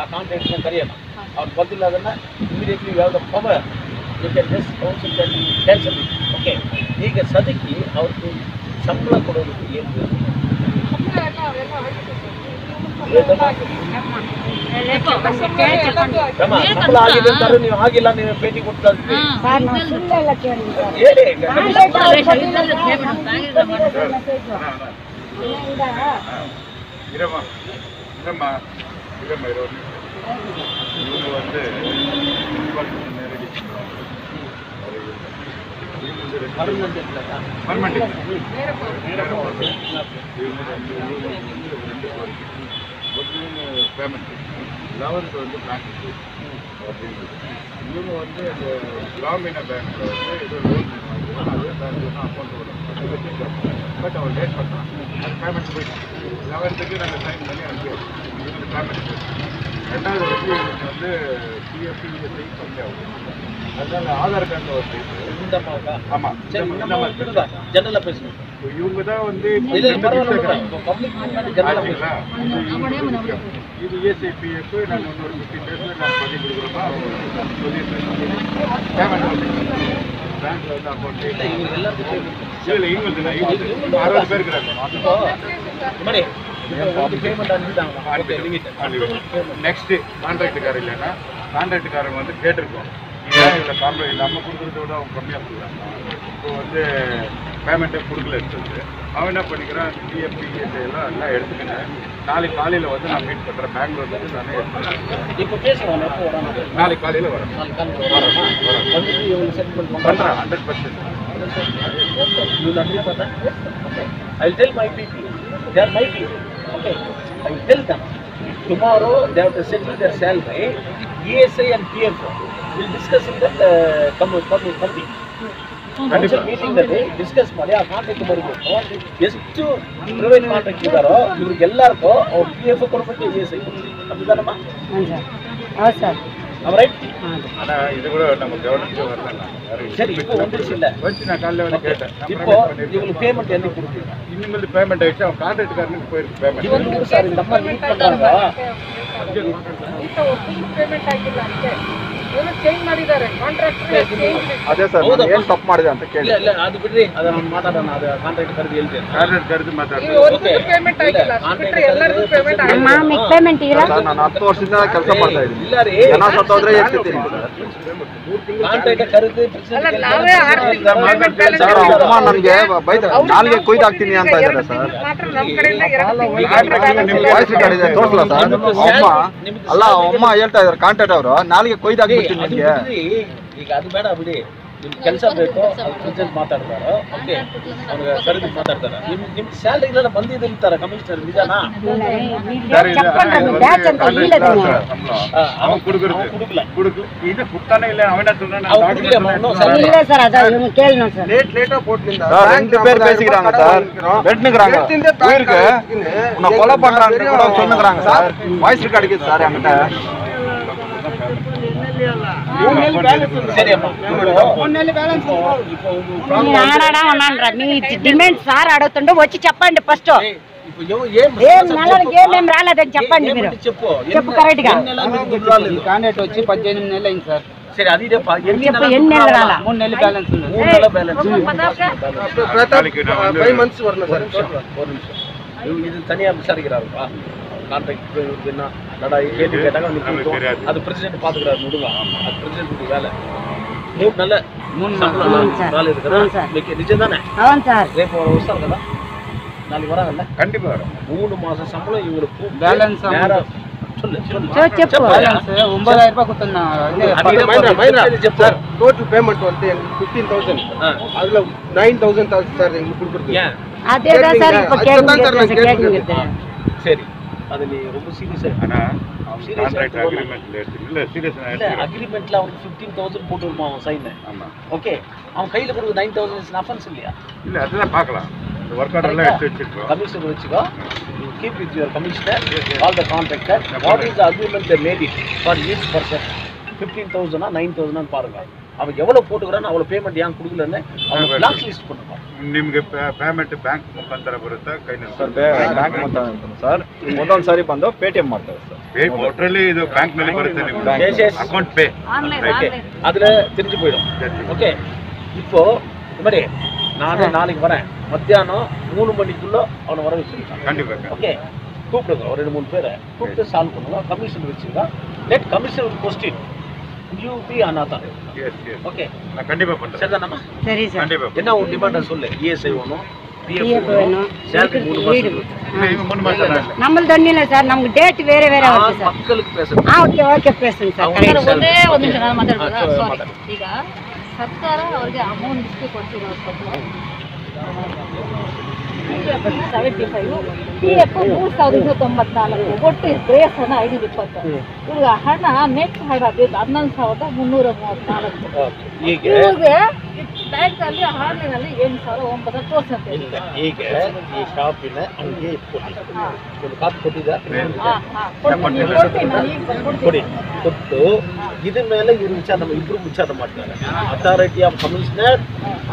ಆ ಕಾಂಟ್ರಾಕ್ಟ್ನ ಕರೆಯೋಣ. ಅವ್ರು ಬಂದಿಲ್ಲ ಅದನ್ನು immediately you have the power, you can just council can cancel it. Okay, ಈಗ ಸದ್ಯಕ್ಕೆ ಅವ್ರಿಗೆ ಸಂಬಳ ಕೊಡೋದಕ್ಕೆ ಏನು ಬೇಕು? ಸಂಬಳ ಆಗಿದೆ ಅಂತಾರೆ, ನೀವು ಆಗಿಲ್ಲ, ನೀವು ಭೇಟಿ ಕೊಡ್ತಾ ಇದ್ದೀವಿ ಹೇಳಿ. பேமெண்ட் லெவலுக்கு வந்து பேங்க் இவங்க வந்து இந்த கிராமீண பேங்க்கில் வந்து ஏதோ லோன் அதே பேங்க் அக்கௌண்ட் வரும். பட் அவர் லேட் பண்ணான், அது பேமெண்ட் போயிட்டு 11க்கு நாங்கள் சைன் பண்ணி அனுப்பிடுவோம். இவங்க பேமெண்ட் போயிட்டு 2வது வந்து இவங்களுக்கு வந்து பிஎஃப் இஎஸ்ஐ கம்மியாகும். அதனால ஆதார் கார்டில் ஒரு இந்த அம்மாவுக்கா? ஆமாம், ஜெனரலாக பேசுவோம். இவங்க தான் வந்து இது ஏசிபிஎஃப் நாங்கள் இன்னொரு 15 டேஸில் நாங்கள் பண்ணி கொடுக்குறோமா பேமெண்ட் பேங்க்கில் வந்து அக்கௌண்ட் இல்லை இவங்களுக்கு 60 பேர் இருக்கிறாங்க. நெக்ஸ்ட்டு கான்ட்ராக்டுக்காரர் இல்லைன்னா கான்ட்ராக்டுக்காரங்க வந்து கேட்டிருக்கோம், ஏன் இவ்வளோ கான்ட்ராக்ட் நம்ம கொடுக்குறத விட அவங்க கம்மியாக கொடுக்குறாங்க, இப்போ வந்து பேமெண்ட்டே கொடுக்கலன்னு சொல்லிட்டு அவன் என்ன பண்ணிக்கிறான், டிஎஃபிஎஸ்ஐ எல்லாம் எடுத்துக்கினேன். நாளைக்கு காலையில் வந்து நான் மீட் பண்ணுறேன், பெங்களூர் வந்து நானே இப்போ பேசுகிறோம். எப்போ வராங்க? நாளைக்கு காலையில் வரேன். பண்ணுறேன் 100%. I will tell my people, they are my people. Okay, I will tell them. Tomorrow they have to settle their salary. ESI and PF will discuss in that committee. Meeting ನಲ್ಲಿ ಡಿಸ್ಕಸ್ ಮಾಡಿ ಆ contract ಬರಬೇಕು. ಎಷ್ಟು private contract ಇದ್ದಾರೋ ಇವ್ರಿಗೆಲ್ಲರಿಗೂ ಅವ್ರು PF ಕೊಡಬೇಕು, ESI அப்படிதானம்மா? ಹೌದು sir. Right. ஆனால் இது கூட நம்ம கவர்மெண்ட்டுக்கு வரல. சரி, இப்போ வந்துருச்சு இல்லை வச்சு நான் காலையில் வந்து கேட்டேன். இப்போ இவங்களுக்கு பேமெண்ட் என்னைக்கு கொடுப்பீங்க? இனிமேல் பேமெண்ட் ஆகிடுச்சு, அவன் கான்ட்ராக்டுக்காரனுக்கு போயிருக்கு பேமெண்ட். இவங்க சார் இந்த அம்மா மீட் பண்ணுறாங்க, ಪೇಮೆಂಟ್ ಆಗಿಲ್ಲ ಅಂತೆ, ಚೇಂಜ್ ಮಾಡಿದ್ದಾರೆ ಕಾಂಟ್ರಾಕ್ಟ್. ಅದೇ ಸರ್, ಏನು ತಪ್ಪು ಮಾಡಿದೆ ಅಂತ ಕೇಳಿ. ಇಲ್ಲ ಅದು ಬಿಡ್ರಿ, ಅದನ್ನ ಮಾತಾಡೋಣ. ಅದು ಕಾಂಟ್ರಾಕ್ಟ್ ಕರೆದು ಹೇಳ್ತೇನೆ. ಕಾಂಟ್ರಾಕ್ಟ್ ಕರೆದು ಮಾತಾಡಿ. ಪೇಮೆಂಟ್ ಆಗಿಲ್ಲ, ಎಲ್ಲರಿಗೂ ಪೇಮೆಂಟ್ ಆಗಿಲ್ಲ. ಪೇಮೆಂಟ್ ಇಲ್ಲ ಸರ್, ನಾನು 10 ವರ್ಷದಿಂದ ಕೆಲಸ ಮಾಡ್ತಾ ಇದ್ದೀನಿ. ಇಲ್ಲ ರೀ, ಜನ ಸತ್ತೋದ್ರೆ ಹೇಳ್ತೀನಿ ಕಾಂಟ್ರಾಕ್ಟ್ ಕರೆದು ನಾವೇ ಸರ್. ಅಮ್ಮ ನನಗೆ ಬೈದ ನಾಲ್ಗೆ ಕೊಯ್ದು ಹಾಕ್ತೀನಿ ಅಂತ ಇದ್ದಾರೆ ಸರ್. ವಾಯ್ಸ್ ರೆಕಾರ್ಡ್ ಇದೆ, ತೋರಿಸಲ್ಲ ಸರ್. ಅಮ್ಮ ಅಲ್ಲ, ಅಮ್ಮ ಹೇಳ್ತಾ ಇದ್ದಾರೆ ಕಾಂಟ್ರಾಕ್ಟ್ ಅವರು ನಾಲ್ಗೆ ಕೊಯ್ದು ಹಾಕ್ಬಿಡ್ತೀನಿ ನನಗೆ. ಈಗ ಅದು ಬೇಡ ಬಿಡಿ, ನಿಮ್ಗೆ ಕೆಲಸ ಬೇಕು, ಪ್ರೆಸಿಡೆಂಟ್ ಮಾತಾಡ್ತಾರೆ. ಓಕೆ, ಅವ್ರಿಗೆ ಕರೆದು ಮಾತಾಡ್ತಾರೆ. ನಿಮ್ಮ ಸ್ಯಾಲ್ರಿ ಎಲ್ಲ ಬಂದಿದ್ದಂತಾರೆ ಕಮಿಷನರ್, ನಿಜಾನಾ? அவன் கொடுக்கறது கொடுக்கல, இது குத்தானே இல்லை. அவன் லேட்டா போட்டு 2 பேர் பேசிக்கிறாங்க சார், வெட்டுனுக்குறாங்க உயிருக்கு. நான் கொலை பண்றான்னு கூட சொல்லுங்கிறாங்க சார். வாய்ஸ் ரெக்கார்டு இருக்குது சார் என்கிட்ட. డిమాండ్ సార్ అడుగుతుండే వచ్చి చెప్పండి ఫస్ట్. ఏమేం రాలేదని చెప్పండి మీరు. చెప్పు కరెక్ట్ గా. కాంట్రాక్ట్ వచ్చి 18 నెలలు అయింది సార్. సరే, అది చెప్పు, ఎన్ని నెలలు రాలా? 3 నెలలు బ్యాలెన్స్ ఉంది. 3 నెలల బ్యాలెన్స్ 5 months வரணும் சார். ஒரு நிமிஷம், இது தனியா விசாரிக்கிறாருப்பா. கான்ட்ராக்ட் என்ன நடா கேள்வி கேட்டாங்க, அது பிரசிடென்ட் பாத்துக்கிறாரு. விடுவா, அது பிரசிடென்ட் வேலை. 3 నెలల రాలేదు కదా? నిజం தானே? అవును సార్. రేపు వస్తారు కదా, நாளைக்கு வராங்கல்ல? கண்டிப்பா வரும். 3 மாசம் சம்பளம் இவங்களுக்கு బ్యాలెన్స్ చెప్పు. బ్యాలెన్స్ 9000 రూపాయలు కుతున్నా. చెప్తారు. டோட்டல் பேமெண்ட் வந்து 15,000. அதுல 9,000 சார் எங்களுக்கு கொடுக்குறது. அதேதா சார். இப்ப கேக்குங்க. சரி, அது நீ ரொம்ப சீரியஸா ஆனா கான்ட்ராக்ட் அக்ரிமெண்ட்ல இல்ல சீரியஸா இல்ல, அக்ரிமெண்ட்ல அவன் 15,000 போட்டு வருமா அவன் சைன்? ஆமா. ஓகே, அவன் கையில கொடுத்து 9,000 இஸ் அஃபென்ஸ் இல்லையா? இல்ல, அதெல்லாம் பார்க்கலாம். இந்த வர்க் ஆர்டர் எல்லாம் எடுத்து வச்சிருக்கோம். கமிஷனர் வச்சுக்கோ, keep with your commissioner all the contractor, what is the agreement they made it for each person. 15,000 9,000 பாருங்க. அவன் எவ்வளவு போட்டுக்கிறானோ அவ்வளவு பேமெண்ட் ஏன் கொடுக்கலன்னு அவன் பிளாக் லிஸ்ட் பண்ணுவான். ನಿಮಗೆ ಪೇಮೆಂಟ್ ಬ್ಯಾಂಕ್ ಮುಖಾಂತರ ಬರುತ್ತಾ ಕೈನಲ್ಲಿ ಸರ್ ಬ್ಯಾಂಕ್ ಮುಖಾಂತರ ಸರ್ ಒಂದೊಂದು ಸಾರಿ ಬಂದು ಪೇಟಿಎಂ ಮಾಡ್ತಾರೆ ಸರ್ ಒಟ್ಟರಲ್ಲಿ ಇದು ಬ್ಯಾಂಕ್ ನಲ್ಲಿ ಬರುತ್ತೆ ನಿಮ್ಗೆ ಅಕೌಂಟ್ ಪೇ அதுல தெரிஞ்சு போயிடும். ஓகே இப்போ இந்த மாதிரி நானே நாளைக்கு வரேன் மத்தியானம் 3 மணிக்குள்ள அவனை வர வச்சிருக்கான். கண்டிப்பா ஓகே கூப்பிடுங்க ஒரு 2-3 பேரை கூப்பிட்டு சால்வ் பண்ணுவோம். கமிஷன் வச்சுருக்கா லெட் கமிஷன் ஒரு கொஸ்டின் யூ பி அனாதா. ஓகே நான் கண்டிப்பா பண்றேன். சரிதானம்மா? ಸರಿ ಸರ್. கண்டிப்பா என்ன உன் டிமாண்ட் சொல்லு. இஎஸ்ஐ வேணும், PF வேணும், சேலரி 3 மாசம் ಇವಾಗ 3 ಮಾಸ ನಮ್ಮಲ್ಲಿ ದೊಡ್ಡಿಲ್ಲ ಸರ್, ನಮ್ಗೆ ಡೇಟ್ ಬೇರೆ ಬೇರೆ ಆಗುತ್ತೆ ಸರ್. மக்களுக்கு பேசணும். Okay okay present sir. ಒಂದೇ ಒಂದು ನಿಮಿಷ ನಾನು ಮಾತಾಡ್ಬೋದಾ? ಸಾರಿ. ಈಗ ಸರ್ಕಾರ ಅವರಿಗೆ ಅಮೌಂಟ್ ಇಷ್ಟು ಕೊಡ್ತಿರೋದು 75, PF 3294, ಒಟ್ಟು ಗ್ರೇಸ್ ಹಣ 520. ಇವಾಗ ಹಣ ನೆಟ್ ಹಣ ಬೇಕು 11,334. ಈಗ ಇವ್ರಿಗೆ ಬ್ಯಾಂಕಲ್ಲಿ ಆನ್ಲೈನಲ್ಲಿ 8,900 ತೋರಿಸುತ್ತೆ. ಇಲ್ಲ ಈಗ ಈ ಶಾಪಿನ ಅಂಗಡಿ ಇಟ್ಕೊಳ್ಳಿ. ಒಂದು ಕಾಪಿ ಕೊಟ್ಟಿದ್ದ ಕೊಡಿ ಕೊಟ್ಟು ಇದ್ರ ಮೇಲೆ ಇವ್ರು ವಿಚಾರ ಇಬ್ರು ವಿಚಾರ ಮಾಡ್ತಾರೆ. Authority of commissioner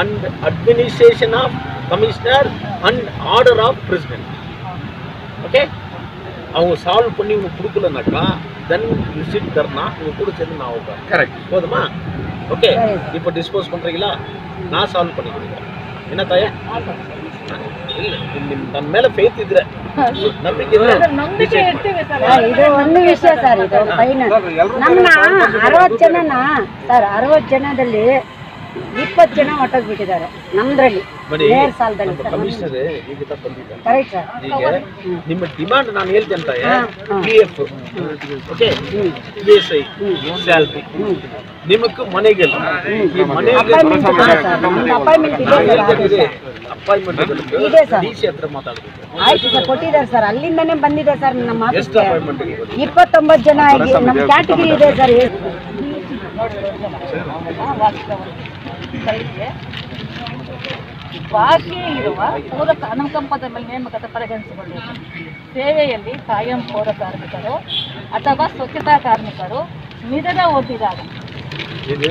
and administration of commissioner and order of president. Okay அவங்க சால்வ் பண்ணி இவங்க கொடுக்கலனாக்கா தென் யூ சிட் தர்னா இவங்க கூட சேர்ந்து நான் உட்காரு. கரெக்ட் போதுமா? ஓகே இப்போ டிஸ்போஸ் பண்ணுறீங்களா? நான் சால்வ் பண்ணி கொடுக்குறேன். என்ன தாயா? ಇಲ್ಲ ನನ್ನ ಮೇಲೆ ಫೇತ್ ಇದ್ರೆ ನಂಬಿಕೆ ಇದ್ರೆ ಇದು ಒಂದು ವಿಷಯ ಸರ್. ಇದು ಫೈನಲ್ ನಮ್ಮನ್ನ 60 ಜನನ ಸರ್, 60 ಜನದಲ್ಲಿ 20 ಜನ ಹೊಟ್ಟೋಗ್ಬಿಟ್ಟಿದ್ದಾರೆ ನಮ್ದ್ರಲ್ಲಿ ನೇರ ಸಾಲದಲ್ಲಿ. ಕಮಿಷನರ್ ಈಗ ಬಂದಿದ್ದಾರೆ. Correct sir. ಈಗ ನಿಮ್ಮ ಡಿಮಾಂಡ್ ನಾನು ಹೇಳ್ತೇನೆ ತಾಯ PF ಓಕೆ ESI ಸ್ಯಾಲರಿ ನಿಮಗೆ ಮನೆಗೆಲ್ಲ ಈ ಮನೆಗೆ ಅಪಾಯಿಂಟ್ಮೆಂಟ್ ಇದೆ ಸರ್. DC ಹತ್ರ ಮಾತಾಡಬೇಕು. ಆಯ್ತು ಸರ್, ಕೊಟ್ಟಿದ್ದಾರೆ ಸರ್, ಅಲ್ಲಿಂದನೇ ಬಂದಿದೆ ಸರ್ ನಮ್ಮ ಎಷ್ಟು ಅಪಾಯಿಂಟ್ಮೆಂಟ್ ಇದೆ? 29 ಜನ ಆಗಿ ನಮ್ಮ ಕ್ಯಾಟಗರಿ ಇದೆ ಸರ್. ಬಾಕಿ ಇರುವ ಪೂರಕ ಅನುಕಂಪದ ಮೇಲೆ ನೇಮಕತೆ ಪರಿಗಣಿಸಿಕೊಳ್ಳಬೇಕು. ಸೇವೆಯಲ್ಲಿ ಕಾಯಂ ಪೌರ ಕಾರ್ಮಿಕರು ಅಥವಾ ಸ್ವಚ್ಛತಾ ಕಾರ್ಮಿಕರು ನಿಧನ ಹೊಂದಿದಾಗ ಇದು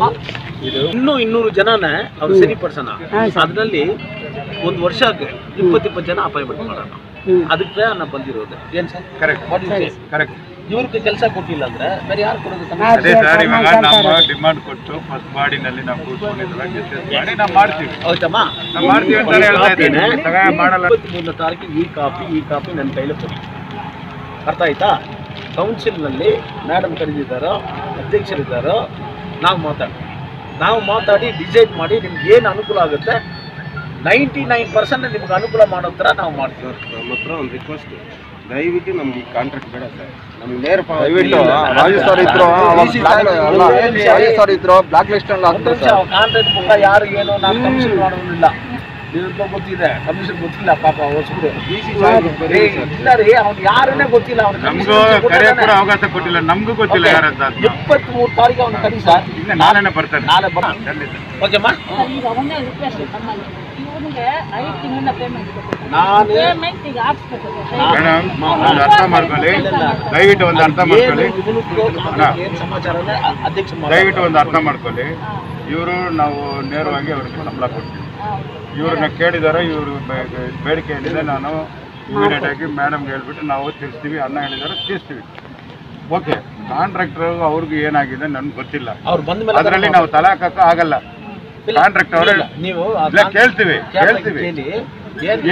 ಇನ್ನೂ 200 ಜನನ ಅವ್ರು ಸರಿಪಡಿಸೋಣ. ಅದರಲ್ಲಿ ಒಂದು ವರ್ಷಕ್ಕೆ 20 ಜನ ಅಪಾಯಿಂಟ್ಮೆಂಟ್ ಮಾಡೋಣ. ಅದಕ್ಕೆ ನಾನು ಬಂದಿರೋದು. ಏನು ಸರ್? Correct correct. ಇವ್ರಿಗೆ ಕೆಲಸ ಕೊಟ್ಟಿಲ್ಲ ಅಂದ್ರೆ ಬೇರೆ ಯಾರು ಕೊಡೋದು? ಅದೇ ಸರ್, ಇವಾಗ ನಮ್ಮ ಡಿಮಾಂಡ್ ಕೊಟ್ಟು ಫಸ್ಟ್ ಬಾಡಿನಲ್ಲಿ ನಾವು ಕೂತ್ಕೊಂಡಿದ್ದಾಗ ನಾವು ಮಾಡ್ತೀವಿ. ಹೌದಮ್ಮ? ನಾವು ಮಾಡ್ತೀವಿ ಅಂತ ಹೇಳ್ತಾ ಇದ್ದೀನಿ. ಸಹಾಯ ಮಾಡಲ್ಲ. 23ನೇ ತಾರೀಕಿಗೆ ಈ ಕಾಪಿ ನನ್ನ ಕೈಲಿ ಕೊಡಿ. ಅರ್ಥ ಆಯ್ತಾ? ಕೌನ್ಸಿಲ್ನಲ್ಲಿ ಮೇಡಮ್ ಕರೆದಿದ್ದಾರೋ ಅಧ್ಯಕ್ಷರಿದ್ದಾರೋ ನಾವು ಮಾತಾಡಿ ಡಿಸೈಡ್ ಮಾಡಿ ನಿಮ್ಗೆ ಏನು ಅನುಕೂಲ ಆಗುತ್ತೆ 99% ನಿಮ್ಗೆ ಅನುಕೂಲ ಮಾಡೋ ಥರ ನಾವು ಮಾಡ್ತೀವಿ. ನಮ್ಮ ಹತ್ರ ಒಂದು ರಿಕ್ವೆಸ್ಟ್, ದಯವಿಟ್ಟು ನಮ್ಗೆ ಈ ಕಾಂಟ್ರಾಕ್ಟ್ ಬೇಡ ಸರ್. ನಮ್ಗೆ ನೇರ ದಯವಿಟ್ಟು ರಾಜು ಸರ್ ಇದ್ರು ಬ್ಲಾಕ್ ಲಿಸ್ಟ್ ಅಲ್ಲಿ ಕಾಂಟ್ರಾಕ್ಟ್ ಮುಖ ಯಾರು ಏನು ನಾವು ಕಮಿಷನ್ ಮಾಡೋದಿಲ್ಲ. ನಿಮ್ಗೆ ಗೊತ್ತಿದೆ, ಕಮಿಷನ್ ಗೊತ್ತಿಲ್ಲ ಪಾಪ ಹೊಸಬ್ರು. ಇಲ್ಲ ರೀ, ಅವ್ನು ಯಾರನ್ನೇ ಗೊತ್ತಿಲ್ಲ. ನಮಗೂ ಕರೆ ಕೂಡ ಅವಕಾಶ ಕೊಟ್ಟಿಲ್ಲ, ನಮಗೂ ಗೊತ್ತಿಲ್ಲ ಯಾರಂತ. 23 ತಾರೀಕು ಅವ್ನು ಕರೀ ಸರ್. ನಾನೇ ಬರ್ತೇನೆ. ನಾಳೆ ಬರೋಣ. ಓಕೆಮ್ಮ? ಈಗ ಒಂದೇ ರಿಕ್ವೆಸ್ಟ್ ನಮ್ಮಲ್ಲಿ, ಇವನಿಗೆ 5 ತಿಂಗಳಿನ ಪೇಮೆಂಟ್ ನಾನು ಪೇಮೆಂಟ್ ಈಗ ಹಾಕ್ಸ್ಬೇಕು. ಮೇಡಮ್ ಒಂದು ಅರ್ಥ ಮಾಡ್ಕೊಳ್ಳಿ, ದಯವಿಟ್ಟು ಒಂದು ಅರ್ಥ ಮಾಡ್ಕೊಳ್ಳಿ. ಏನು ಸಮಾಚಾರ ಅಧ್ಯಕ್ಷ ದಯವಿಟ್ಟು ಒಂದು ಅರ್ಥ ಮಾಡ್ಕೊಳ್ಳಿ. ಇವರು ನಾವು ನೇರವಾಗಿ ಅವ್ರಿಗೆ ಸಂಬಳ ಕೊಡ್ತೀವಿ. ಇವ್ರನ್ನ ಕೇಳಿದಾರೆ, ಇವರು ಬೇಡಿಕೆ ಏನಿದೆ ನಾನು ಇಮಿಡಿಯೇಟ್ ಆಗಿ ಮೇಡಮ್ಗೆ ಹೇಳ್ಬಿಟ್ಟು ನಾವು ತಿಳಿಸ್ತೀವಿ. ಅನ್ನ ಹೇಳಿದಾರೆ ತಿಳಿಸ್ತೀವಿ. ಓಕೆ, ಕಾಂಟ್ರಾಕ್ಟರ್ ಅವ್ರಿಗೆ ಏನಾಗಿದೆ ನನ್ಗೆ ಗೊತ್ತಿಲ್ಲ. ಅವ್ರು ಬಂದ ಮೇಲೆ ಅದರಲ್ಲಿ ನಾವು ತಲೆ ಹಾಕಕ್ಕೆ ಆಗಲ್ಲ. ಕಾಂಟ್ರಾಕ್ಟ್ ಅವರೇ ನೀವು ಕೇಳ್ತೀವಿ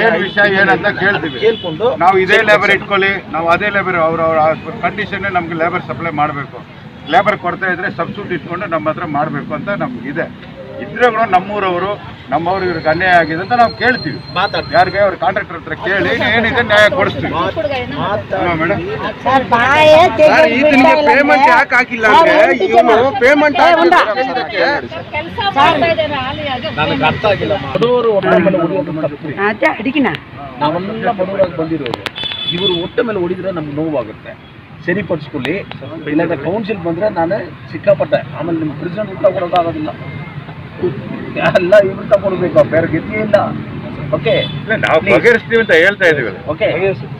ಏನ್ ವಿಷಯ ಏನಂತ ಕೇಳ್ತೀವಿ. ಕೇಳ್ಕೊಂಡು ನಾವು ಇದೇ ಲೇಬರ್ ಇಟ್ಕೊಳ್ಳಿ, ನಾವು ಅದೇ ಲೇಬರ್ ಅವ್ರ ಕಂಡೀಷನ್ ನಮ್ಗೆ ಲೇಬರ್ ಸಪ್ಲೈ ಮಾಡಬೇಕು. ಲೇಬರ್ ಕೊಡ್ತಾ ಇದ್ರೆ ಸಬ್ಸ್ಟಿಟ್ಯೂಟ್ ಇಟ್ಕೊಂಡು ನಮ್ಮ ಹತ್ರ ಮಾಡಬೇಕು ಅಂತ ನಮ್ಗಿದೆ. ಇದ್ರೆ ಕೂಡ ನಮ್ಮೂರವರು ಇವ್ರಿಗೆ ಅನ್ಯಾಯ ಆಗಿದೆ ಅಂತ ನಾವು ಕೇಳ್ತೀವಿ. ಯಾರಿಗೆ ಅವ್ರ ಕಾಂಟ್ರಾಕ್ಟರ್ ಹತ್ರ ಕೇಳಿ ಏನಿದೆ ನ್ಯಾಯ ಕೊಡಿಸ್ತೀವಿ. ಮೇಡಮ್ ಪೇಮೆಂಟ್ ಯಾಕೆ ಹಾಕಿಲ್ಲ ಅಂದ್ರೆ ಇವನು ಪೇಮೆಂಟ್ ಕೆಲಸ ಮಾಡ್ತಾ ಇದ್ದೇನೆ ಹಾಲಿಯಾಗಿ ನನಗೆ ಅರ್ಥ ಆಗಿಲ್ಲ. ಬಡವರು ಹೊಟ್ಟೆ ಮೇಲೆ ಹೊಡೆಯೋದು ತಪ್ಪು. ನಾವೆಲ್ಲ ಬಡವರಾಗಿ ಬಂದಿರೋದು. ಇವರು ಹೊಟ್ಟೆ ಮೇಲೆ ಹೊಡಿದ್ರೆ ನಮ್ಗೆ ನೋವಾಗುತ್ತೆ. ಸರಿಪಡಿಸ್ಕೊಳ್ಳಿ. ಇಲ್ಲಾಂದ್ರೆ ಕೌನ್ಸಿಲ್ ಬಂದರೆ ನಾನು ಸಿಕ್ಕಾಪಟ್ಟೆ. ಆಮೇಲೆ ನಿಮ್ಮ ಪ್ರೆಸಿಡೆಂಟ್ ಊಟ ಕೊಡೋಕ್ಕಾಗೋದಿಲ್ಲ. ಎಲ್ಲ ಇವ್ರು ತಗೊಳ್ಬೇಕು, ಬೇರೆ ಗತಿ ಇಲ್ಲ. ಓಕೆ, ನಾವು ಬಗೆಹರಿಸ್ತೀವಿ ಅಂತ ಹೇಳ್ತಾ ಇದೀವಿ. ಓಕೆ,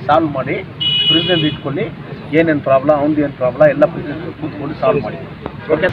ಸಾಲ್ವ್ ಮಾಡಿ. ಪ್ರೆಸಿಡೆಂಟ್ ಇಟ್ಕೊಳ್ಳಿ, ಏನೇನು ಪ್ರಾಬ್ಲಮ್, ಅವ್ನದ್ದು ಏನು ಪ್ರಾಬ್ಲಮ್ ಎಲ್ಲ ಪ್ರೆಸಿಡೆಂಟ್ ಕೂತ್ಕೊಂಡು ಸಾಲ್ವ್ ಮಾಡಿ. ಓಕೆ.